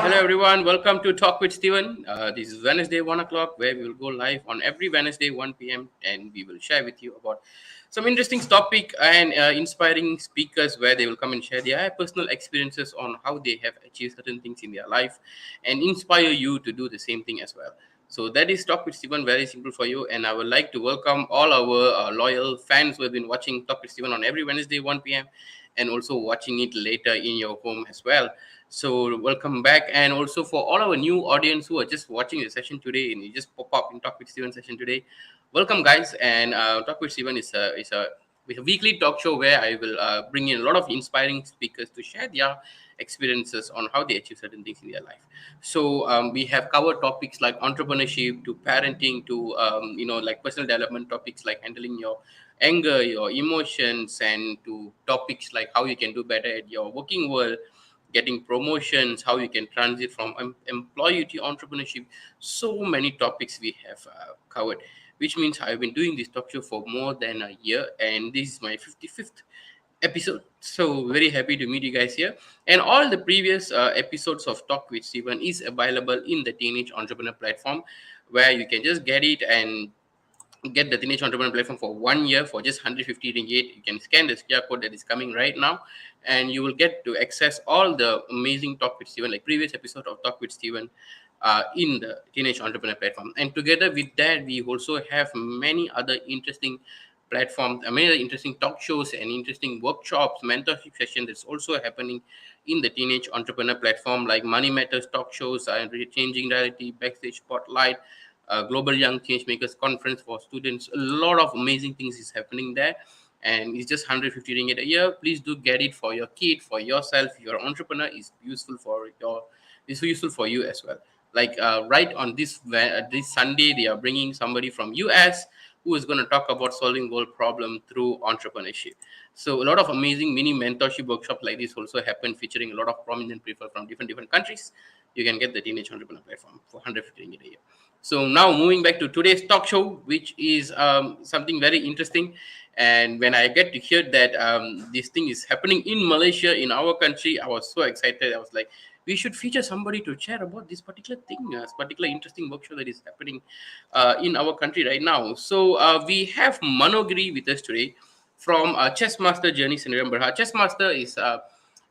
Hello everyone, welcome to Talk with Steven. This is Wednesday 1 o'clock where we will go live on every Wednesday 1 p.m. and we will share with you about some interesting topic and inspiring speakers where they will come and share their personal experiences on how they have achieved certain things in their life and inspire you to do the same thing as well. So that is Talk with Steven, very simple for you. And I would like to welcome all our loyal fans who have been watching Talk with Steven on every Wednesday 1 p.m. and also watching it later in your home as well. So welcome back, and also for all our new audience who are just watching the session today and you just pop up in Talk with Steven session today. Welcome, guys, and Talk with Steven is a weekly talk show where I will bring in a lot of inspiring speakers to share their experiences on how they achieve certain things in their life. So we have covered topics like entrepreneurship to parenting to like personal development topics like handling your anger, your emotions, and to topics like how you can do better at your working world, getting promotions, how you can transit from employee to entrepreneurship. So many topics we have covered, which means I've been doing this talk show for more than a year, and this is my 55th episode. So very happy to meet you guys here. And all the previous episodes of Talk with Steven is available in the Teenage Entrepreneur platform, where you can just get it and get the Teenage Entrepreneur platform for 1 year for just 150 ringgit. You can scan the QR code that is coming right now, and you will get to access all the amazing Talk with Steven, like previous episode of Talk with Steven, in the Teenage Entrepreneur platform. And together with that, we also have many other interesting platforms, many other interesting talk shows and interesting workshops, mentorship sessions that's also happening in the Teenage Entrepreneur platform, like Money Matters talk shows, Changing Reality, Backstage Spotlight, Global Young Changemakers Conference for students. A lot of amazing things is happening there, and it's just 150 ringgit a year. Please do get it for your kid, for yourself. If you're an entrepreneur, it's useful for you as well. Like right on this Sunday, they are bringing somebody from US who is going to talk about solving world problem through entrepreneurship. So a lot of amazing mini mentorship workshop like this also happen, featuring a lot of prominent people from different countries. You can get the Teenage Entrepreneur platform for 150 ringgit a year. So now moving back to today's talk show, which is something very interesting. And when I get to hear that this thing is happening in Malaysia, in our country, I was so excited. I was like, we should feature somebody to share about this particular thing, this particular interesting workshop that is happening in our country right now. So we have Manogiri with us today from Chess Master Journey Syndrome Berhad. Chess Master is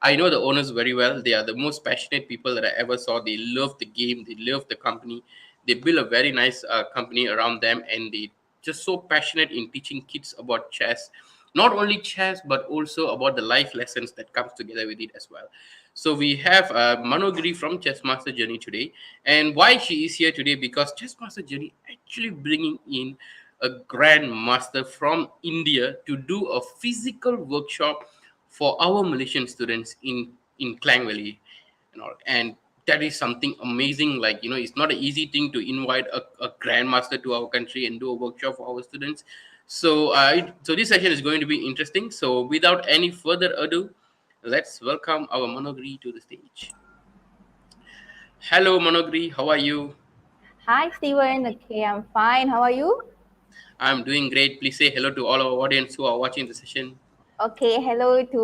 I know the owners very well. They are the most passionate people that I ever saw. They love the game. They love the company. They build a very nice company around them, and they just so passionate in teaching kids about chess. Not only chess, but also about the life lessons that comes together with it as well. So we have Manogiri from Chess Master Journey today, and why she is here today, because Chess Master Journey actually bringing in a Grandmaster from India to do a physical workshop for our Malaysian students in Klang Valley and all. And that is something amazing. Like, it's not an easy thing to invite a grandmaster to our country and do a workshop for our students. So so this session is going to be interesting. So without any further ado, let's welcome our Manogiri to the stage. Hello Manogiri, how are you? Hi, Steven. Okay, I'm fine. How are you? I'm doing great. Please say hello to all our audience who are watching the session. Okay, hello to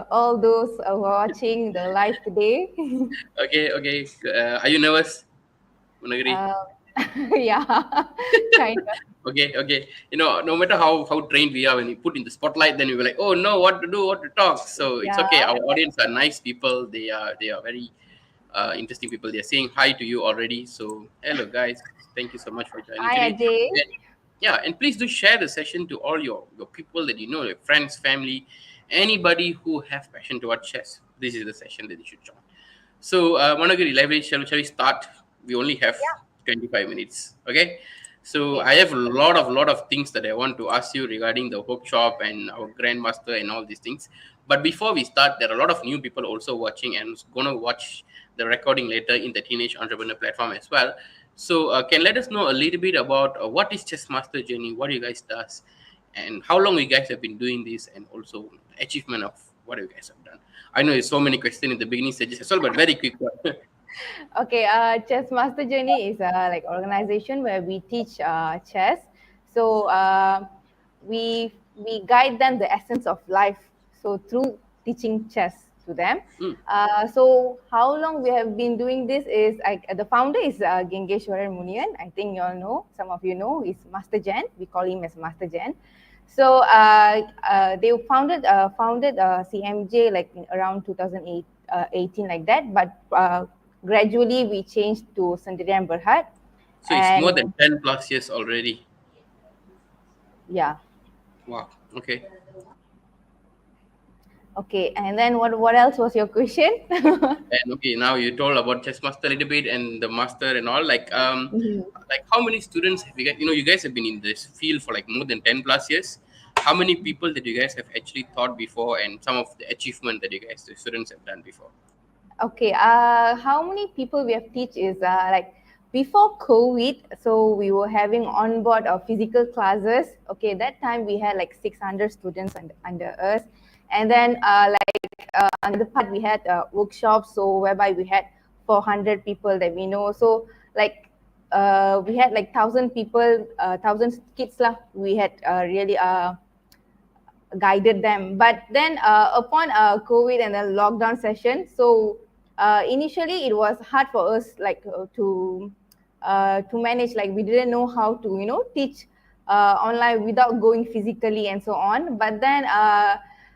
all those who are watching the live today. Okay. Are you nervous, Manogiri? uh, yeah, kind of. Okay. No matter how trained we are, when we put in the spotlight, then we were like, oh no, what to do, what to talk. So it's Yeah. okay. Our audience are nice people. They are very interesting people. They're saying hi to you already. So hello guys, thank you so much for joining Hi, today. Ajay. And, yeah, and please do share the session to all your people that you know, your friends, family, anybody who have passion towards chess. This is the session that you should join. So, Managiri, library, shall we start? We only have Yeah. 25 minutes. Okay. So, Okay. I have a lot of things that I want to ask you regarding the workshop and our grandmaster and all these things. But before we start, there are a lot of new people also watching and gonna watch the recording later in the Teenage Entrepreneur platform as well. So, can let us know a little bit about what is Chess Master Journey, what you guys does, and how long you guys have been doing this, and also achievement of what you guys have done. I know there's so many questions in the beginning stages as well, but very quick one. Okay. Chess Master Journey is a organization where we teach chess. So we guide them the essence of life. So through teaching chess to them. Mm. So how long we have been doing this is the founder is Gengeshwaran Munian. I think you all know, some of you know, is Master Jan. We call him as Master Jan. So they founded CMJ like around 2008, 18 like that. But gradually we changed to Sendirian Berhad, So it's more than and 10 plus years already. yeah. Wow. Okay. Okay, and then what else was your question? And okay, now you told about chess master a little bit and the master and all. Mhm. Like how many students have you guys? You know, you guys have been in this field for like more than 10 plus years. How many people that you guys have actually taught before, and some of the achievement that you guys, the students, have done before? Okay, how many people we have teach is like before COVID, so we were having on board physical classes. Okay, that time we had like 600 students under us, and then another part we had workshops, so whereby we had 400 people that we know. So like we had like 1,000 people, 1,000 kids lah. We had really guided them. But then upon COVID and the lockdown session, so initially it was hard for us like to manage. Like we didn't know how to teach online without going physically and so on. But then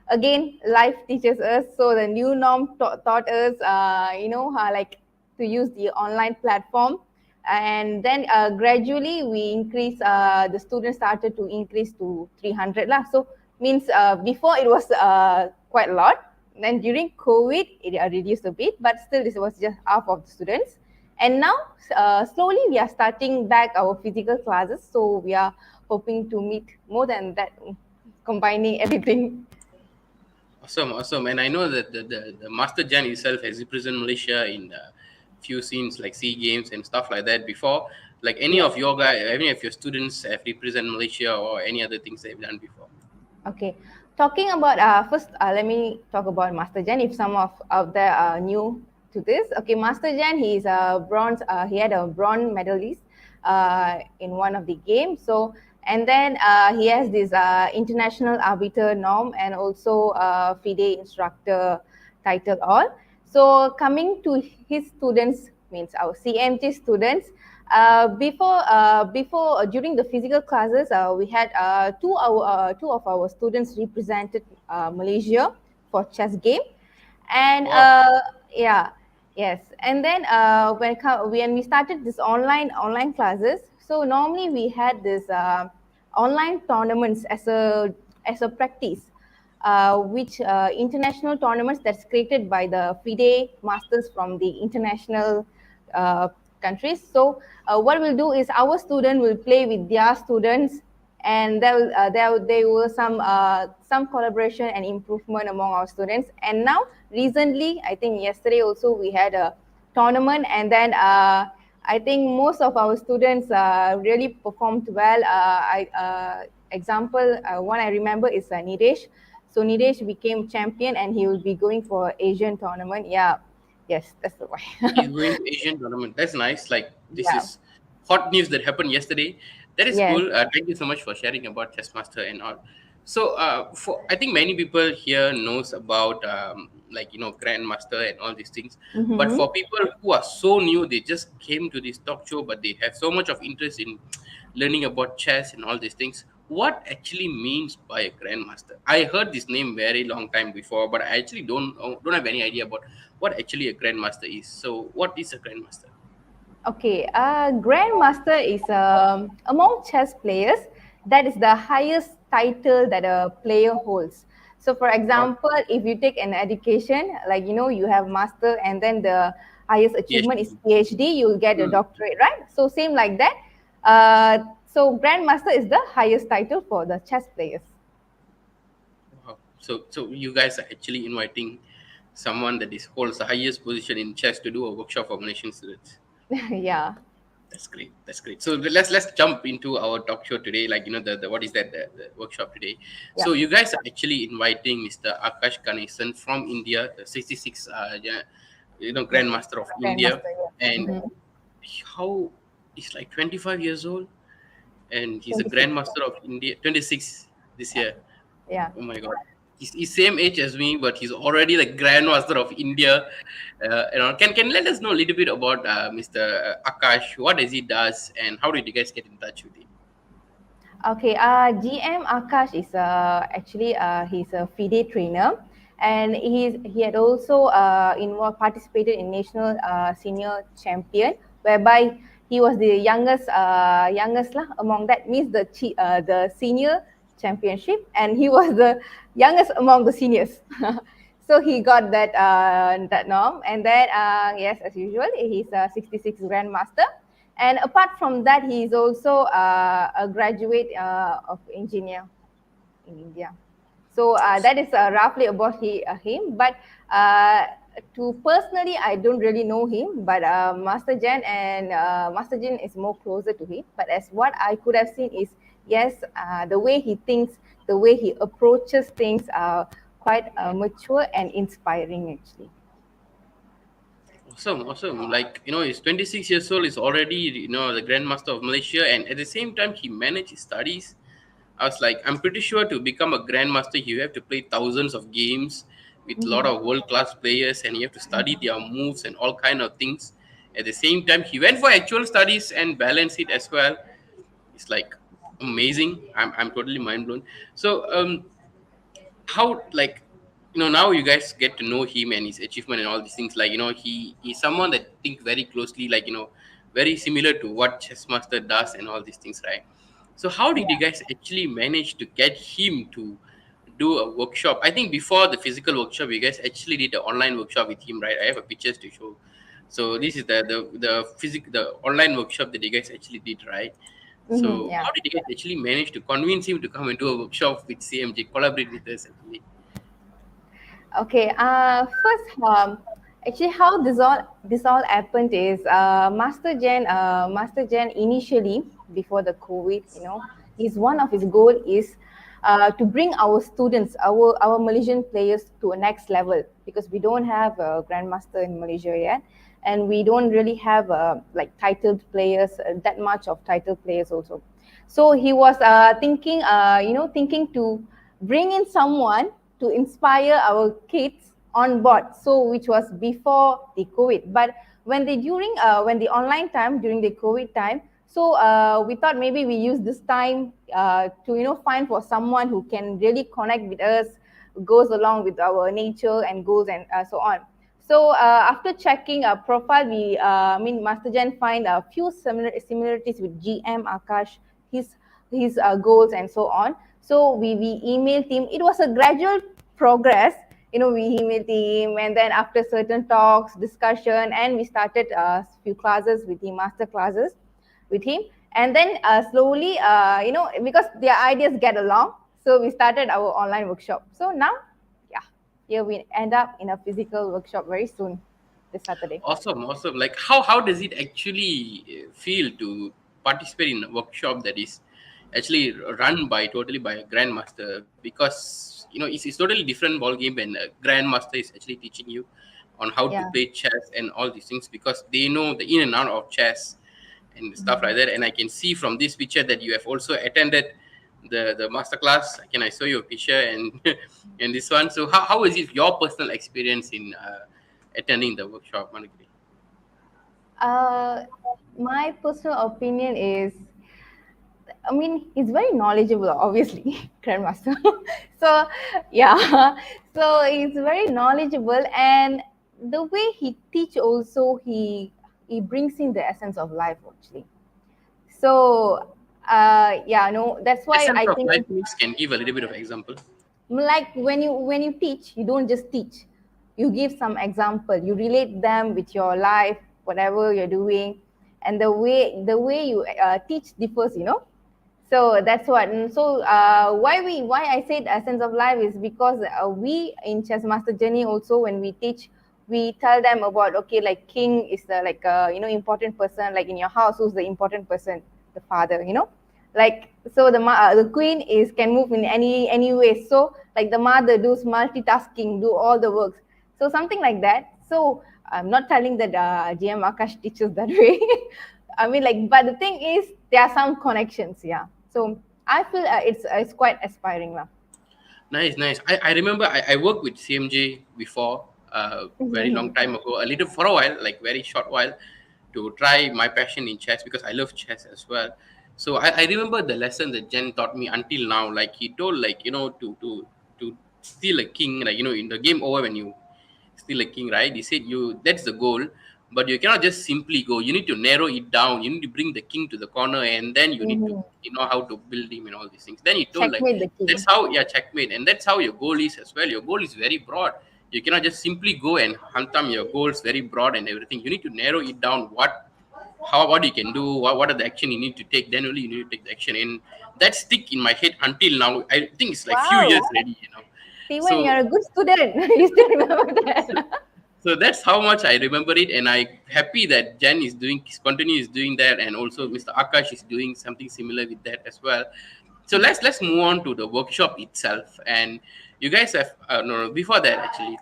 again, life teaches us. So the new norm taught us, like to use the online platform. And then gradually we increase, the students started to increase to 300 lah. So means before it was quite a lot. Then during COVID, it reduced a bit, but still this was just half of the students. And now slowly we are starting back our physical classes. So we are hoping to meet more than that, combining everything. Awesome, awesome. And I know that the Master Jan himself has represented Malaysia in few scenes like Sea Games and stuff like that before. Like any Yes. of your guys, any of your students have represented Malaysia or any other things they've done before. Okay. Talking about first, let me talk about Master Jan. If some of them are new to this, okay, Master Jan, he's a bronze. He had a bronze medalist in one of the games. So and then he has this international arbiter norm and also FIDE instructor title all. So coming to his students, means our CMT students. Before during the physical classes, we had two of our students represented Malaysia for chess game, and Wow. yeah, yes. And then when we started this online classes, so normally we had this online tournaments as a practice, which international tournaments that's created by the FIDE masters from the international uh, countries. So what we'll do is our student will play with their students, and there was some collaboration and improvement among our students. And now recently, I think yesterday also we had a tournament, and then I think most of our students really performed well. Example, one I remember is Nidesh. So Nidesh became champion, and he will be going for Asian tournament. Yeah, yes, that's the why. He's going to Asian tournament. That's nice. Like this Yeah. is hot news that happened yesterday. That is Yes. cool. Thank you so much for sharing about Chessmaster and all. So for I think many people here knows about like Grandmaster and all these things. But Mm-hmm. for people who are so new, they just came to this talk show, but they have so much of interest in learning about chess and all these things. What actually means by a grandmaster? I heard this name very long time before, but I actually don't have any idea about what actually a grandmaster is. So, what is a grandmaster? Okay, Grandmaster is among chess players, that is the highest title that a player holds. So, for Wow. example, if you take an education, like you have master, and then the highest achievement is PhD. PhD, you'll get a Hmm. doctorate, right? So, same like that. So, Grandmaster is the highest title for the chess players. Wow. So you guys are actually inviting someone that is holds the highest position in chess to do a workshop for Malaysian students. Yeah. That's great. That's great. So let's jump into our talk show today. Like the what is that the workshop today? Yeah. So you guys are actually inviting Mr. Akash Ganesan from India, the 66 yeah, Yes. Grandmaster of India, Grandmaster, yes. and Mm-hmm. how he's like 25 years old, and he's a 26. Grandmaster of India, 26 this Yeah. year. Yeah. Oh my God. he's same age as me, but he's already like Grandmaster of India. Can let us know a little bit about Mr. Akash? What does he does, and how did you guys get in touch with him? Okay, GM Akash is actually he's a Fide trainer, and he had also involved participated in national senior champion, whereby he was the youngest lah among that, means the senior championship, and he was the youngest among the seniors. So he got that norm, and then yes, as usual, he's a 66 grandmaster. And apart from that, he is also a graduate of engineer in India. So that is roughly about him. But to personally, I don't really know him. But Master Jen is more closer to him. But as what I could have seen is, yes, the way he thinks, the way he approaches things are quite mature and inspiring actually. Awesome, awesome. Like, he's 26 years old, he's already, the Grandmaster of Malaysia, and at the same time, he managed his studies. I was like, I'm pretty sure to become a Grandmaster, you have to play thousands of games with a lot of world class players, and you have to study their moves and all kind of things. At the same time, he went for actual studies and balanced it as well. It's like amazing. I'm totally mind blown. So, how, like, now you guys get to know him and his achievement and all these things, like, he's someone that think very closely, like, very similar to what Chess Master does and all these things, right? So how did you guys actually manage to get him to do a workshop? I think before the physical workshop, you guys actually did an online workshop with him, right? I have a pictures to show. So this is the online workshop that you guys actually did, right? Mm-hmm, So yeah. how did you guys actually manage to convince him to come and do a workshop with CMJ, collaborate with us actually? Okay. First, actually, how this all happened is Master Jen initially before the COVID, is one of his goal is to bring our students, our Malaysian players to a next level, because we don't have a grandmaster in Malaysia yet, and we don't really have like titled players, that much of titled players also. So he was thinking to bring in someone to inspire our kids on board. So which was before the COVID. But when the online time during the COVID time, so we thought maybe we use this time to find for someone who can really connect with us, goes along with our nature and goals and so on. So after checking our profile, Master Jan find a few similarities with GM Akash, his goals and so on. So we emailed him. It was a gradual progress. We emailed him, and then after certain talks, discussion, and we started a few classes with him, master classes with him. And then slowly, because their ideas get along, so we started our online workshop. So now, yeah, here we end up in a physical workshop very soon, this Saturday. Awesome, awesome. Like, how does it actually feel to participate in a workshop that is actually run by totally by a grandmaster? Because it's totally different ball game when a grandmaster is actually teaching you on how to Yeah. play chess and all these things, because they know the in and out of chess and stuff like that. And I can see from this picture that you have also attended the master class. Can I show you a picture and and this one? So how is it your personal experience in attending the workshop, Manogiri? Uh, my personal opinion is, he's very knowledgeable, obviously, Grandmaster. So, yeah, so he's very knowledgeable, and the way he teach also, he brings in the essence of life, actually. So, yeah, no, that's why Essence I of think, life means can give a little bit of example. like when you teach, you don't just teach, you give some example, you relate them with your life, whatever you're doing, and the way you teach differs. So that's what. And so why I said essence of life is because we in Chess Master Journey also, when we teach, we tell them about, okay, like king is the like important person, like in your house, who's the important person? The father. Like, so the queen is can move in any way, so like the mother does multitasking, do all the works, so something like that. So I'm not telling that GM Akash teaches that way. Like, but the thing is, there are some connections, yeah. So I feel it's quite aspiring now. Nice, nice. I remember I worked with CMJ before, very long Mhm. time ago, a little for a while, like very short while, to try my passion in chess because I love chess as well. So I remember the lesson that Jen taught me until now. Like he told, like to steal a king, like in the game over when you steal a king, right? He said that's the goal, but you cannot just simply go. You need to narrow it down. You need to bring the king to the corner, and then you need to Mhm. know how to build him and all these things. Then he told like Checkmate the that's king. how, yeah, checkmate, and that's how your goal is as well. Your goal is very broad. You cannot just simply go and hunt down your goals very broad and everything. You need to narrow it down. What you can do, what are the action you need to take, then only you need to take the action. And that stick in my head until now. I think it's like few Wow, years already. Steven, you're So a good student. You still remember so, that? so that's how much I remember it, and I happy that Jen is doing continue is doing that, and also Mr. Akash is doing something similar with that as well. So let's move on to the workshop itself. And you guys have no, no, before that actually,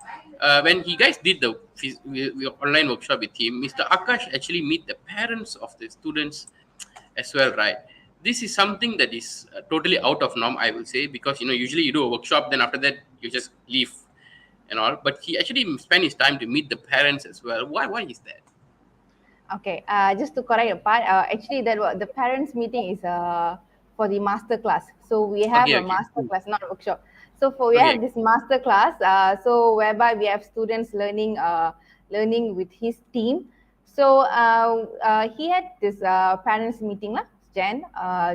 when he guys did the online workshop with him, Mr. Akash actually meet the parents of the students as well, right? This is something that is totally out of norm, I will say, because usually you do a workshop, then after that you just leave and all. But he actually spent his time to meet the parents as well. Why is that? Okay, just to correct a part, actually that the parents meeting is for the master class. So we have Okay, a okay, master cool. class, not a workshop. So we Okay, have this master class, so whereby we have students learning with his team. So he had this parents meeting lah, Jen,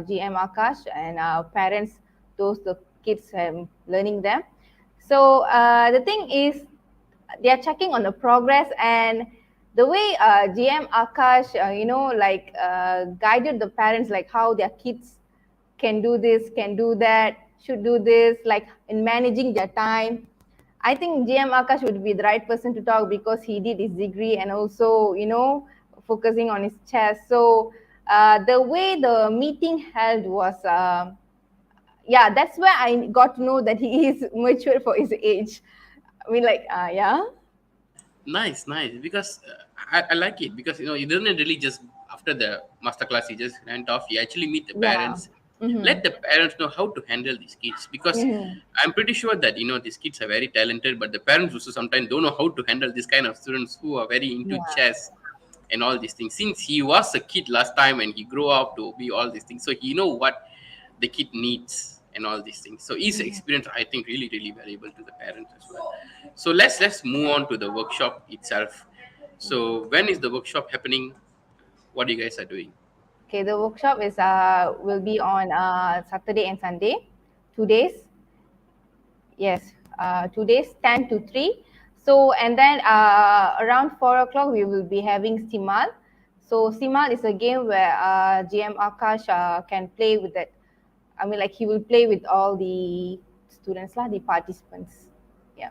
GM Akash, and parents, those the kids learning them. So the thing is, they are checking on the progress, and the way GM Akash, like guided the parents, like how their kids can do this, can do that, should do this, like in managing their time. I think GM Akash would be the right person to talk because he did his degree and also, focusing on his chess. So the way the meeting held was, yeah, that's where I got to know that he is mature for his age. I mean, like, yeah. nice, nice. Because I like it because it doesn't really just after the masterclass he just went off. He actually meet the Yeah. parents, Mm-hmm. let the parents know how to handle these kids. Because Mm-hmm. I'm pretty sure that these kids are very talented, but the parents also sometimes don't know how to handle this kind of students who are very into Yeah. chess and all these things. Since he was a kid last time and he grew up to be all these things, so he know what the kid needs and all these things. So his Mm-hmm. experience, I think, really really valuable to the parents as well. So let's move on to the workshop itself. So when is the workshop happening? What you guys are doing? Okay, the workshop is will be on Saturday and Sunday, 2 days. Yes, 2 days, 10 to 3. So and then around 4 o'clock we will be having Simal. So Simal is a game where GM Akash can play with that. I mean, like he will play with all the students lah, the participants. Yeah.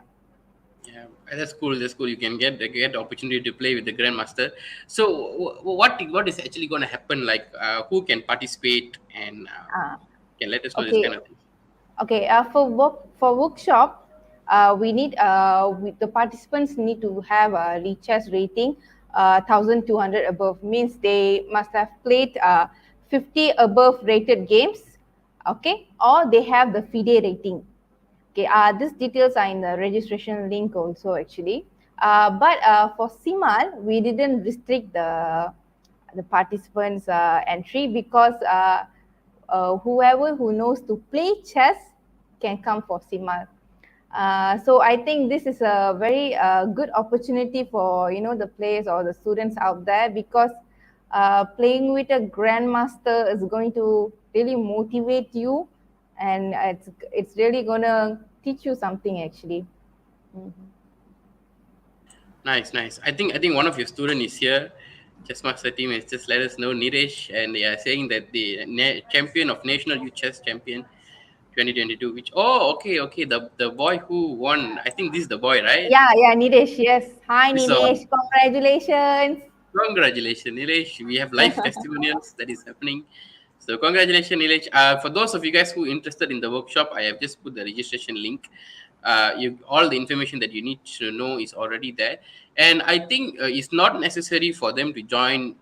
Yeah, that's cool. That's cool. You can get the opportunity to play with the grandmaster. So what is actually going to happen? Like who can participate and Uh, can let us know this okay. kind of thing. Okay, for workshop, the participants need to have a chess rating 1,200 above. Means they must have played 50 above rated games. Okay, or they have the FIDE rating. Okay, these details are in the registration link also actually. But for Simal, we didn't restrict the participants' entry because whoever who knows to play chess can come for Simal. So I think this is a very good opportunity for the players or the students out there because playing with a grandmaster is going to really motivate you, and it's really gonna teach you something actually. Mhm. Nice, nice. I think one of your student is here. Chess Master team has just let us know Niresh, and they are saying that the champion of National Youth Chess Champion 2022. Which okay, the boy who won. I think this is the boy, right? Yeah, yeah, Nidesh. Yes. Hi, This is the one. Nidesh. Congratulations. Congratulations, Nilesh. We have live testimonials that is happening. So congratulations, Nilesh. For those of you guys who are interested in the workshop, I have just put the registration link. All the information that you need to know is already there. And I think it's not necessary for them to join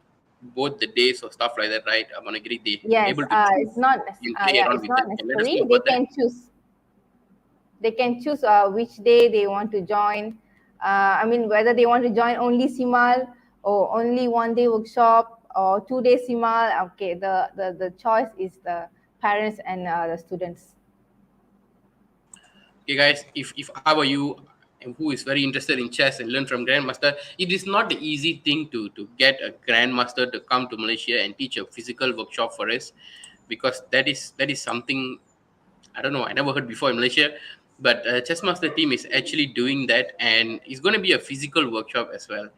both the days or stuff like that, right? I'm gonna agree they Yes, able to choose it's not. and play Yeah, around it's with them. not Can let us necessary. know They about that. can choose. They can choose which day they want to join. I mean, whether they want to join only Simal or only 1 day workshop or 2 day Simal. Okay, the choice is the parents and the students. Okay, guys, if I were you, and who is very interested in chess and learn from Grandmaster, it is not the easy thing to get a Grandmaster to come to Malaysia and teach a physical workshop for us, because that is something I don't know. I never heard before in Malaysia, but Chess Master team is actually doing that, and it's going to be a physical workshop as well,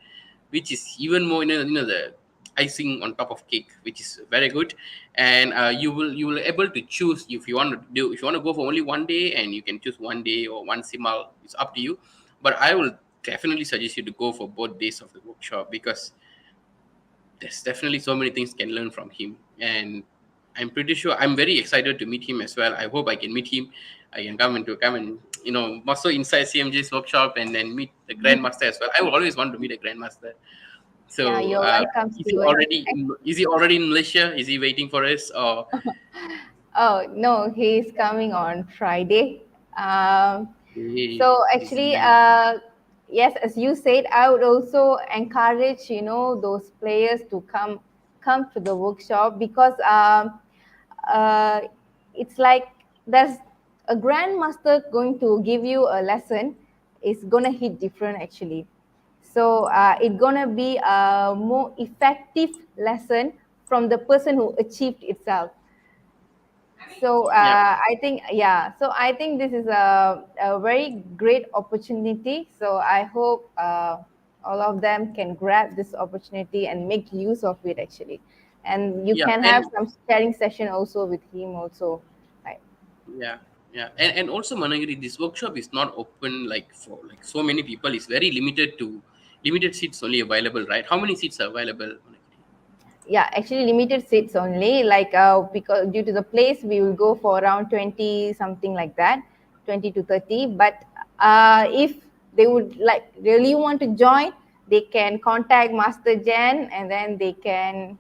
which is even more, the icing on top of cake, which is very good. And you will able to choose if you want to do, if you want to go for only 1 day, and you can choose 1 day or one simal. It's up to you, but I will definitely suggest you to go for both days of the workshop, because there's definitely so many things can learn from him. And I'm pretty sure, I'm very excited to meet him as well. I hope I can meet him. I can come and muscle inside CMJ's workshop and then meet the Grandmaster as well. I will always want to meet a Grandmaster. Yeah, So you're welcome, is he Steven. already is he already in Malaysia? Is he waiting for us? Or Oh no, he's coming on Friday. hey, So this is actually, nice. yes, as you said, I would also encourage those players to come to the workshop, because uh, it's like there's a grandmaster going to give you a lesson. It's gonna hit different actually. So it's gonna be a more effective lesson from the person who achieved itself. So Yeah, I think, yeah. So I think this is a very great opportunity. So I hope all of them can grab this opportunity and make use of it actually. And you yeah, can have and some sharing session also with him also, right? yeah, yeah, and also Managiri, this workshop is not open like for like so many people. It's very limited to limited seats only available, right? How many seats are available, Managiri? Yeah, actually limited seats only. Like because due to the place, we will go for around 20 something like that, 20 to 30. But if they would like really want to join, they can contact Master Jan and then they can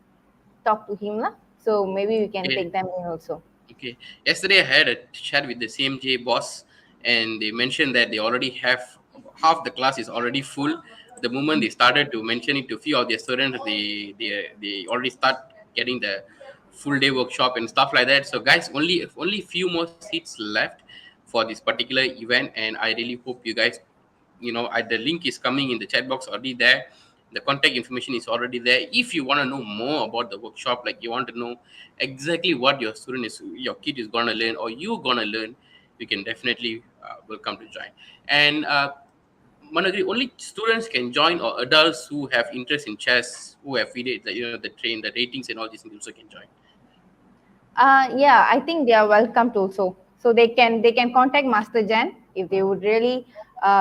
talk to him lah. So maybe we can Okay. take them in also. Okay. Yesterday I had a chat with the CMJ boss, and they mentioned that they already have half the class is already full. The moment they started to mention it to few of their students, they already start getting the full day workshop and stuff like that. So guys, only few more seats left for this particular event, and I really hope you guys, the link is coming in the chat box already there. The contact information is already there. If you want to know more about the workshop, like you want to know exactly what your kid is going to learn, or you're going to learn, you can definitely welcome to join. And Managri, only students can join, or adults who have interest in chess, who have video, the train, the ratings and all these things also can join. Yeah, I think they are welcome to also. So they can contact Master Jan if they would really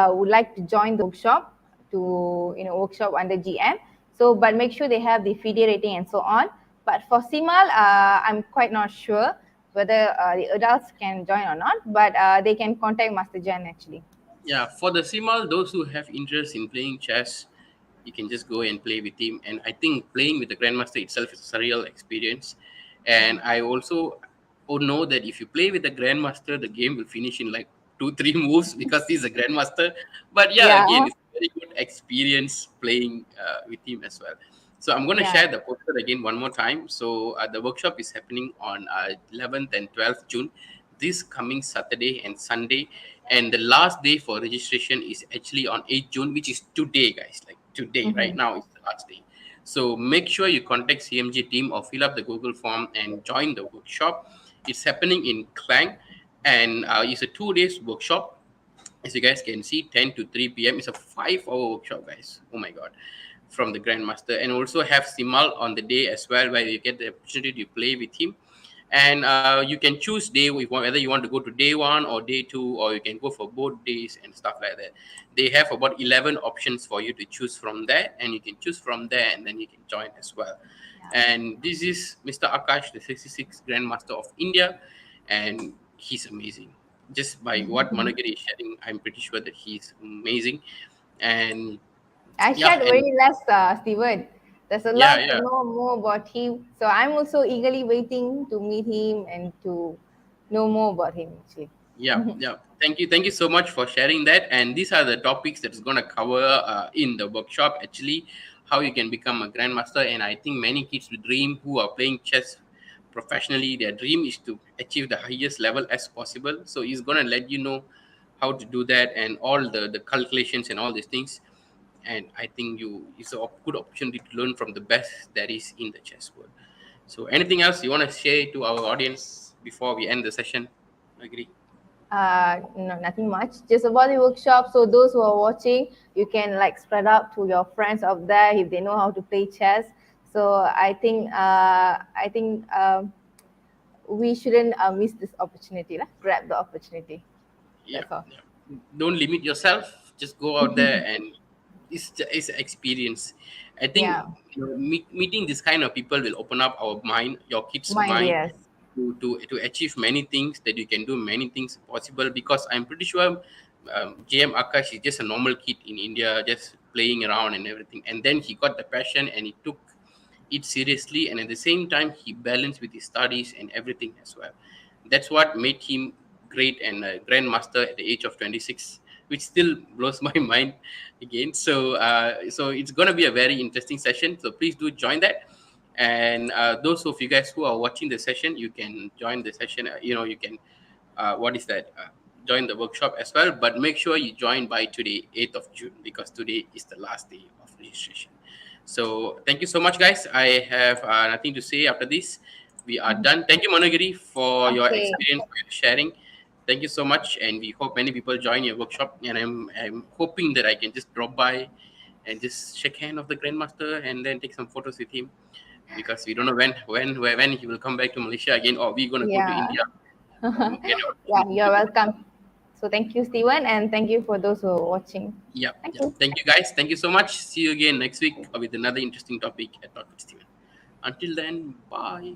would like to join the workshop, to workshop under GM. So but make sure they have the FIDE rating and so on. But for Simal, I'm quite not sure whether the adults can join or not. But they can contact Master Jan actually. Yeah, for the Simal, those who have interest in playing chess, you can just go and play with him. And I think playing with the Grandmaster itself is a surreal experience. And I also know that if you play with the Grandmaster, the game will finish in like two, three moves because he's a Grandmaster. But yeah, Yeah, again, it's a very good experience playing with him as well. So I'm going to yeah. share the poster again one more time. So the workshop is happening on 11th and 12th June, this coming Saturday and Sunday. And the last day for registration is actually on 8th June, which is today, guys. Like today, right Mm-hmm. now is the last day. So make sure you contact CMG team or fill up the Google form and join the workshop. It's happening in Klang, and it's a 2 days workshop. As you guys can see, 10 to 3 p.m. It's a 5-hour workshop, guys. Oh my god, from the Grandmaster. And also have Simal on the day as well, where you get the opportunity to play with him. And you can choose whether you want to go to day one or day two, or you can go for both days and stuff like that. They have about 11 options for you to choose from there, and you can choose from there, and then you can join as well. Yeah. And this is Mr. Akash, the 66th Grandmaster of India, and he's amazing. Just by what Managiri is sharing, I'm pretty sure that he's amazing. And I yeah, shared and very less, Steven. There's a yeah, lot to yeah. know more about him. So I'm also eagerly waiting to meet him and to know more about him actually. Yeah, yeah. Thank you so much for sharing that. And these are the topics that is going to cover in the workshop. Actually, how you can become a grandmaster. And I think many kids with dream who are playing chess professionally, their dream is to achieve the highest level as possible. So he's going to let you know how to do that and all the calculations and all these things. And I think it's a good opportunity to learn from the best that is in the chess world. So anything else you want to share to our audience before we end the session? Agree. No, nothing much. Just about the workshop. So those who are watching, you can like spread out to your friends out there if they know how to play chess. So I think we shouldn't miss this opportunity. Lah. Grab the opportunity. Yeah, That's all. yeah. Don't limit yourself. Just go out there and it's an experience. I think Yeah. meeting this kind of people will open up our mind, your kids' Mind, mind, yes. to achieve many things, that you can do many things possible. Because I'm pretty sure GM Akash is just a normal kid in India, just playing around and everything. And then he got the passion and he took it seriously, and at the same time he balanced with his studies and everything as well. That's what made him great and a grandmaster at the age of 26, which still blows my mind again. So it's going to be a very interesting session, so please do join that. And those of you guys who are watching the session, you can join the session. You can what is that join the workshop as well, but make sure you join by today, 8th of June, because today is the last day of registration. So thank you so much, guys. I have nothing to say after this. We are Mhm. done. Thank you, Manogiri, for your Okay. experience, for your sharing. Thank you so much, and we hope many people join your workshop. And I'm hoping that I can just drop by and just shake hand of the grandmaster and then take some photos with him, because we don't know when he will come back to Malaysia again, or we're gonna go to Yeah. India. Get an Yeah, opportunity you're to go. welcome. So thank you, Steven, and thank you for those who are watching. Yeah, Thank yeah. you. Thank you, guys. Thank you so much. See you again next week with another interesting topic at Talk with Steven. Until then, bye.